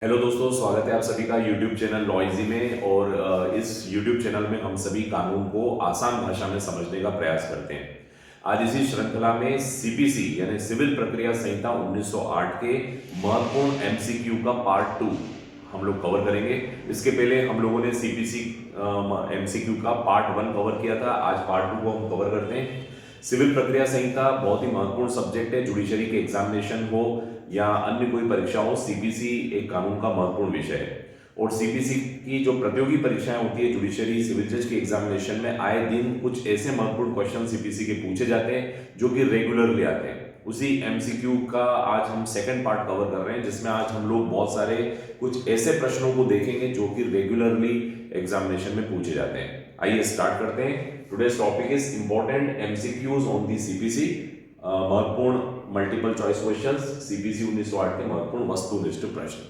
Hello दोस्तों, स्वागत है आप सभी का YouTube चैनल लॉइजी में। और इस YouTube चैनल में हम सभी कानून को आसान भाषा में समझने का प्रयास करते हैं। आज इसी श्रृंखला में सीपीसी यानी सिविल प्रक्रिया संहिता 1908 के महत्वपूर्ण एमसीक्यू का पार्ट 2 हम लोग कवर करेंगे। इसके पहले हम लोगों ने सीपीसी एमसीक्यू का पार्ट 1 कवर किया था। आज पार्ट 2 को हम कवर करते हैं। सिविल प्रक्रिया संहिता बहुत ही महत्वपूर्ण सब्जेक्ट है। जुडिशरी के एग्जामिनेशन हो या अन्य कोई परीक्षा हो, सीपीसी एक कानून का महत्वपूर्ण विषय है। और सीपीसी की जो प्रतियोगी परीक्षाएं होती है जुडिशरी सिविल जज के एग्जामिनेशन में, आए दिन कुछ ऐसे महत्वपूर्ण क्वेश्चन सीपीसी के पूछे जाते हैं जो कि रेगुलरली आते हैं। उसी एमसीक्यू का आज हम सेकंड पार्ट कवर कर रहे हैं, जिसमें आज हम लोग बहुत सारे कुछ ऐसे प्रश्नों को देखेंगे जो कि रेगुलरली एग्जामिनेशन में पूछे जाते हैं। आइए स्टार्ट करते हैं। Today's topic is important MCQs on the CPC, महत्वपूर्ण मल्टीपल चॉइस क्वेश्चंस, सीपीसी 1908 के महत्वपूर्ण वस्तुनिष्ठ प्रश्न।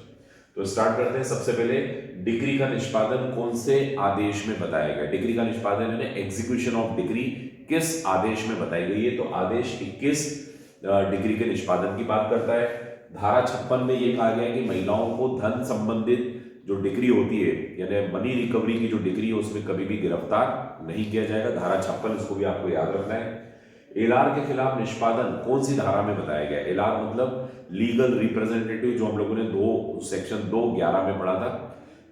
तो स्टार्ट करते हैं। सबसे पहले, डिक्री का निष्पादन कौन से आदेश में बताया गया? डिक्री का निष्पादन यानी एग्जीक्यूशन ऑफ डिक्री किस आदेश में बताई गई है? तो आदेश 21 डिक्री के निष्पादन की बात करता है। धारा 56 में यह कहा गया है कि महिलाओं को धन संबंधित जो डिक्री होती है यानी मनी रिकवरी की जो डिक्री है उसमें कभी भी गिरफ्तार नहीं किया जाएगा। धारा 56, इसको भी आपको याद रखना है। एलआर के खिलाफ निष्पादन कौन सी धारा में बताया गया? एलआर मतलब लीगल रिप्रेजेंटेटिव, जो हम लोगों ने सेक्शन 2(11) में पढ़ा था।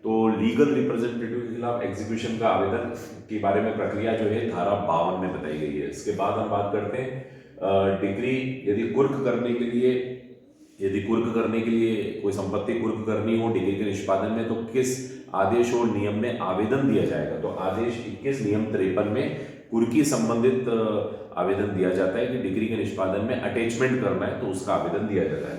तो लीगल रिप्रेजेंटेटिव के खिलाफ एग्जीक्यूशन का आवेदन के बारे में प्रक्रिया जो है धारा 52 में बताई गई है। इसके बाद हम बात करते हैं डिक्री यदि कुर्क करने के लिए कोई संपत्ति कुर्क करनी हो डिग्री के निष्पादन में, तो किस आदेश और नियम में आवेदन दिया जाएगा? तो आदेश 21 नियम 53 में कुर्की संबंधित आवेदन दिया जाता है कि डिग्री के निष्पादन में अटैचमेंट करना है, तो उसका आवेदन दिया जाता है।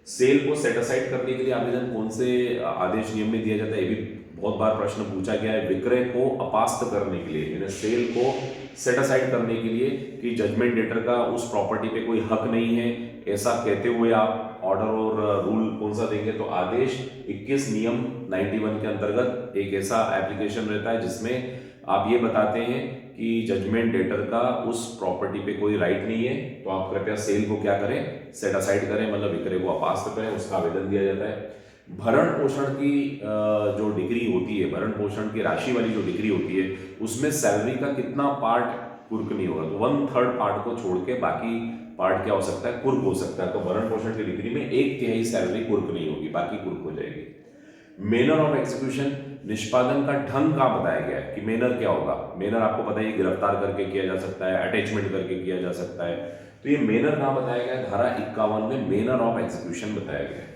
सेल को सेट असाइड करने के लिए आवेदन कौन से आदेश नियम में दिया जाता है? ये भी बहुत बार प्रश्न पूछा गया है। विक्रय को अपास्त करने के लिए यानी सेल को सेट असाइड करने के लिए कि जजमेंट डेटर का उस प्रॉपर्टी पे कोई हक नहीं है, ऐसा कहते हुए आप ऑर्डर और रूल कौन सा देंगे? तो आदेश 21 नियम 91 के अंतर्गत एक ऐसा एप्लीकेशन रहता है जिसमें आप ये बताते हैं कि जजमेंट डेटर का उस प्रॉपर्टी पे कोई राइट नहीं है, तो आप कृपया सेल को क्या करें? सेट असाइड करें, मतलब विक्रय को अपास्त करें, उसका आवेदन दिया जाता है। भरण पोषण की जो डिग्री होती है, भरण पोषण की राशि वाली जो डिग्री होती है, उसमें सैलरी का कितना पार्ट कुर्क नहीं होगा? तो 1/3 पार्ट को छोड़ के बाकी पार्ट क्या हो सकता है? कुर्क हो सकता है। तो भरण पोषण की डिग्री में 1/3 सैलरी कुर्क नहीं होगी, बाकी कुर्क हो जाएगी। मैनर ऑफ एग्जीक्यूशन, निष्पादन का ढंग का बताया गया है कि मैनर क्या होगा। मैनर आपको पता है गिरफ्तार करके किया जा सकता है, अटैचमेंट करके किया जा सकता है। तो ये मैनर कहाँ बताया गया है? धारा 51 में मैनर ऑफ एग्जीक्यूशन बताया गया है।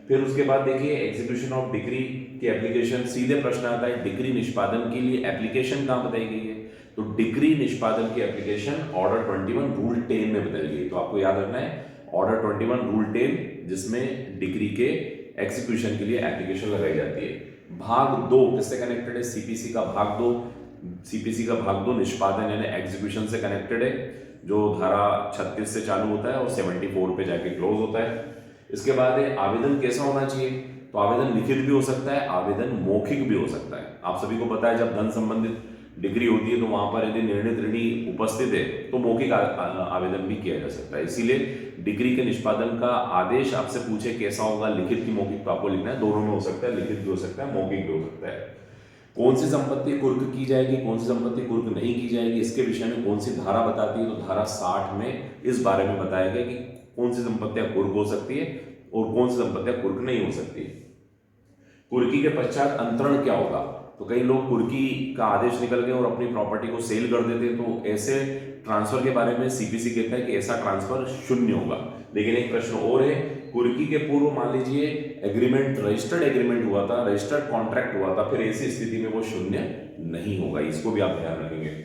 फिर उसके बाद देखिए एग्जीक्यूशन ऑफ डिग्री की एप्लीकेशन, सीधे प्रश्न आता है डिग्री निष्पादन के लिए एप्लीकेशन कहाँ बताई गई है? तो डिग्री निष्पादन की एप्लीकेशन ऑर्डर 21 रूल 10 में बताई गई। तो आपको याद रखना है ऑर्डर 21 रूल 10, जिसमें डिग्री के एग्जीक्यूशन के लिए एप्लीकेशन लगाई जाती है। भाग 2 किससे कनेक्टेड है? सीपीसी का भाग 2। सीपीसी का भाग 2 निष्पादन यानी एग्जीक्यूशन से कनेक्टेड है, जो धारा 36 से चालू होता है और 74 पे जाके क्लोज होता है। इसके बाद है आवेदन कैसा होना चाहिए? तो आवेदन लिखित भी हो सकता है, आवेदन मौखिक भी हो सकता है। आप सभी को पता है जब धन संबंधित डिग्री होती है तो वहां पर यदि निर्णित ऋणी उपस्थित है तो मौखिक आवेदन भी किया जा सकता है। इसीलिए डिग्री के निष्पादन का आदेश आपसे पूछे कैसा होगा, लिखित की मौखिक, तो आपको लिखना है दोनों में हो सकता है, लिखित भी हो सकता है, मौखिक भी हो सकता है। कौन सी संपत्ति कुर्क की जाएगी, कौन सी संपत्ति कुर्क नहीं की जाएगी, इसके विषय में कौन सी धारा बताती है? तो धारा 60 में इस बारे में बताया गया कि कौन सी संपत्तियां कुर्क हो सकती है और कौन सी संपत्तियां कुर्क नहीं हो सकती। कुर्की के पश्चात अंतरण क्या होगा? तो कई लोग कुर्की का आदेश निकल गए और अपनी प्रॉपर्टी को सेल कर देते हैं, तो ऐसे ट्रांसफर के बारे में सीपीसी कहता है कि ऐसा ट्रांसफर शून्य होगा। लेकिन एक प्रश्न और है, कुर्की के पूर्व मान लीजिए एग्रीमेंट, रजिस्टर्ड एग्रीमेंट हुआ था, रजिस्टर्ड कॉन्ट्रैक्ट हुआ था, फिर ऐसी स्थिति में वो शून्य नहीं होगा। इसको भी आप ध्यान रखेंगे।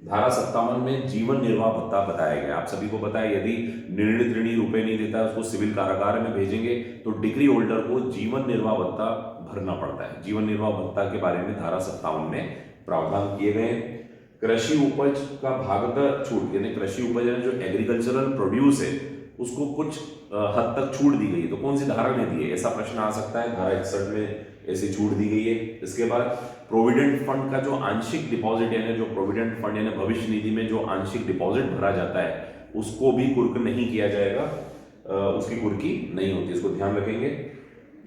धारा 57 में जीवन निर्वाह भत्ता बताया गया। आप सभी को पता है यदि निर्णित ऋणी रुपए नहीं देता है उसको सिविल कारागार में भेजेंगे, तो डिग्री होल्डर को जीवन निर्वाह भत्ता भरना पड़ता है। जीवन निर्वाह भत्ता के बारे में धारा 57 में प्रावधान किए गए। कृषि उपज का भागतः छूट यानी कृषि उपज यानी जो एग्रीकल्चरल प्रोड्यूस है उसको कुछ हद तक छूट दी गई, तो कौन सी धारा में दी है? ऐसा प्रश्न आ सकता है। धारा 61 में ऐसी छूट दी गई है। इसके बाद प्रोविडेंट फंड का जो आंशिक डिपॉजिट यानी जो प्रोविडेंट फंड यानी भविष्य निधि में जो आंशिक डिपॉजिट भरा जाता है उसको भी कुर्क नहीं किया जाएगा, उसकी कुर्की नहीं होती, इसको ध्यान रखेंगे।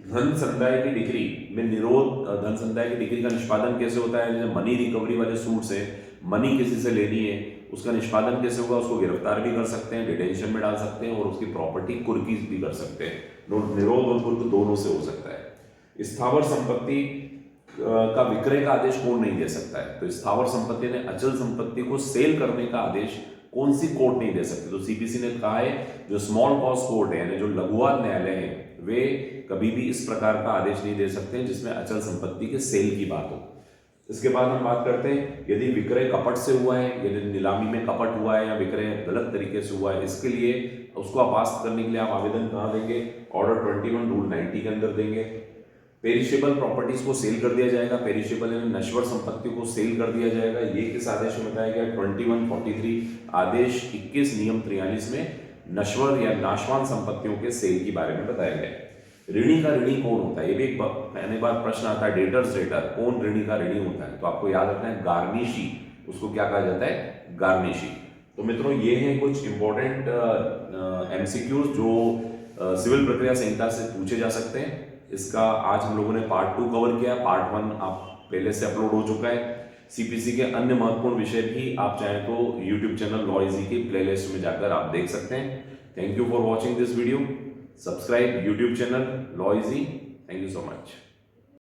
धन संदाय की डिग्री में निरोध, धन संदाय की डिग्री का निष्पादन कैसे होता है? जैसे मनी रिकवरी वाले सूट्स है, मनी किसी से लेनी है, उसका निष्पादन कैसे होगा? उसको गिरफ्तार भी कर सकते हैं, डिटेंशन में डाल सकते हैं और उसकी प्रॉपर्टी कुर्की भी कर सकते हैं। निरोध और कुर्क दोनों से हो सकता है। स्थावर संपत्ति का विक्रय का आदेश कौन नहीं दे सकता है? तो स्थावर संपत्ति ने अचल संपत्ति को सेल करने का आदेश कौन सी कोर्ट नहीं दे सकती? तो सीपीसी ने कहा है जो स्मॉल कॉज कोर्ट है यानी जो लघुवाद न्यायालय है वे कभी भी इस प्रकार का आदेश नहीं दे सकते जिसमें अचल संपत्ति के सेल की बात हो। इसके बाद हम बात करते हैं यदि विक्रय कपट से हुआ है, यदि नीलामी में कपट हुआ है या विक्रय गलत तरीके से हुआ है, इसके लिए उसको अपास्त करने के लिए आप आवेदन कहाँ देंगे? ऑर्डर 21 रूल 90 के अंदर देंगे। पेरिशेबल प्रॉपर्टीज को सेल कर दिया जाएगा, पेरिशेबल यानी नश्वर संपत्ति को सेल कर दिया जाएगा। ये किस आदेश में बताया गया? 2143 आदेश 21 नियम 43 में नश्वर या नाशवान संपत्तियों के सेल के बारे में बताया गया है। ऋणी का ऋणी कौन होता है? ये भी एक पहली बार प्रश्न आता है, डेटर्स डेटर, कौन ऋणी का ऋणी होता है? तो आपको याद रखना है गार्निशी, उसको क्या कहा जाता है? गार्निशी। तो मित्रों ये हैं कुछ इंपॉर्टेंट एमसीक्यूज जो सिविल प्रक्रिया संहिता से पूछे जा सकते हैं। इसका आज हम लोगों ने पार्ट 2 कवर किया, पार्ट 1 आप पहले से अपलोड हो चुका है। सीपीसी के अन्य महत्वपूर्ण विषय भी आप चाहें तो यूट्यूब चैनल लॉ इजी की प्लेलिस्ट में जाकर आप देख सकते हैं। Thank you for watching this video. Subscribe YouTube channel law easy. Thank you so much.